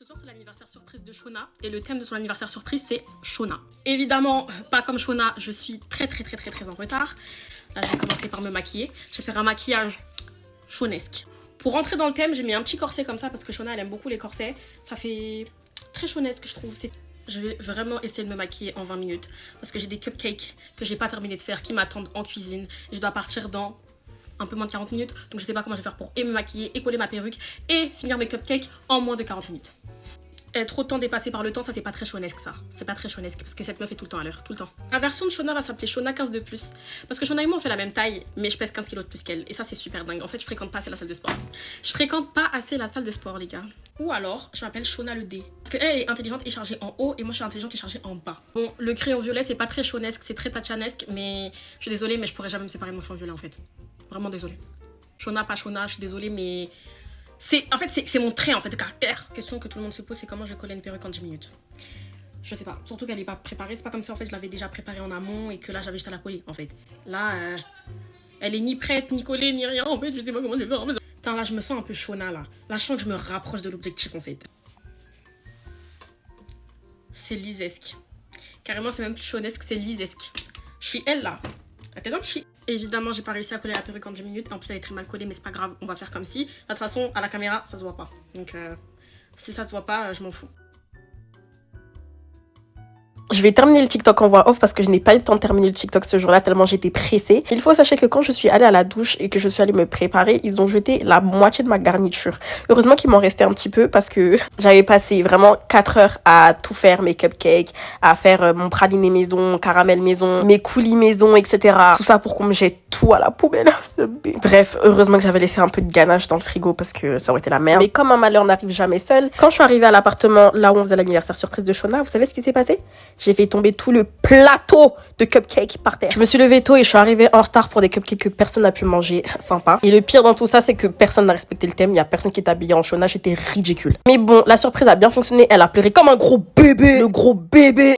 Ce soir, c'est l'anniversaire surprise de Shona et le thème de son anniversaire surprise, c'est Shona. Évidemment, pas comme Shona, je suis très en retard. Là, je vais commencer par me maquiller. Je vais faire un maquillage shonesque. Pour rentrer dans le thème, j'ai mis un petit corset comme ça parce que Shona, elle aime beaucoup les corsets. Ça fait très shonesque, je trouve. Je vais vraiment essayer de me maquiller en 20 minutes parce que j'ai des cupcakes que j'ai pas terminé de faire qui m'attendent en cuisine et je dois partir dans un peu moins de 40 minutes. Donc je sais pas comment je vais faire pour me maquiller et coller ma perruque et finir mes cupcakes en moins de 40 minutes. Être autant dépassé par le temps, ça c'est pas très shonesque ça. C'est pas très shonesque parce que cette meuf est tout le temps à l'heure, tout le temps. La version de Shona va s'appeler Shona 15 de plus. Parce que Shona et moi on fait la même taille, mais je pèse 15 kilos de plus qu'elle. Et ça c'est super dingue. En fait je fréquente pas assez la salle de sport. Je fréquente pas assez la salle de sport les gars. Ou alors je m'appelle Shona le D. Parce qu'elle est intelligente et chargée en haut et moi je suis intelligente et chargée en bas. Bon, le crayon violet c'est pas très shonesque, c'est très tachanesque, mais je suis désolée mais je pourrais jamais me séparer de mon crayon violet en fait. Vraiment désolée. Shona, pas Shona, je suis désolée mais... c'est mon trait en fait de caractère. La question que tout le monde se pose, c'est comment je vais coller une perruque en 10 minutes. Je sais pas, surtout qu'elle n'est pas préparée. C'est pas comme si en fait je l'avais déjà préparée en amont et que là j'avais juste à la coller en fait. Là, elle est ni prête, ni collée, ni rien en fait. Je sais pas comment je vais faire. Putain, là je me sens un peu Shona là. Là je sens que je me rapproche de l'objectif en fait. C'est lisesque. Carrément, c'est même plus shonesque, c'est lisesque. Je suis elle là. Attends, je suis. Évidemment, j'ai pas réussi à coller la perruque en 10 minutes. En plus, elle est très mal collée, mais c'est pas grave. On va faire comme si. De toute façon, à la caméra, ça se voit pas. Donc, si ça se voit pas, je m'en fous. Je vais terminer le TikTok en voix off parce que je n'ai pas eu le temps de terminer le TikTok ce jour-là tellement j'étais pressée. Il faut sachez que quand je suis allée à la douche et que je suis allée me préparer, ils ont jeté la moitié de ma garniture. Heureusement qu'il m'en restait un petit peu parce que j'avais passé vraiment 4 heures à tout faire, mes cupcakes, à faire mon praliné maison, caramel maison, mes coulis maison, etc. Tout ça pour qu'on me jette tout à la poubelle. Bref, heureusement que j'avais laissé un peu de ganache dans le frigo parce que ça aurait été la merde. Mais comme un malheur n'arrive jamais seul, quand je suis arrivée à l'appartement là où on faisait l'anniversaire surprise de Shona, vous savez ce qui s'est passé? J'ai fait tomber tout le plateau de cupcakes par terre. Je me suis levée tôt et je suis arrivée en retard pour des cupcakes que personne n'a pu manger. Sympa. Et le pire dans tout ça, c'est que personne n'a respecté le thème. Il y a personne qui est habillé en Shona. J'étais ridicule. Mais bon, la surprise a bien fonctionné. Elle a pleuré comme un gros bébé. Le gros bébé.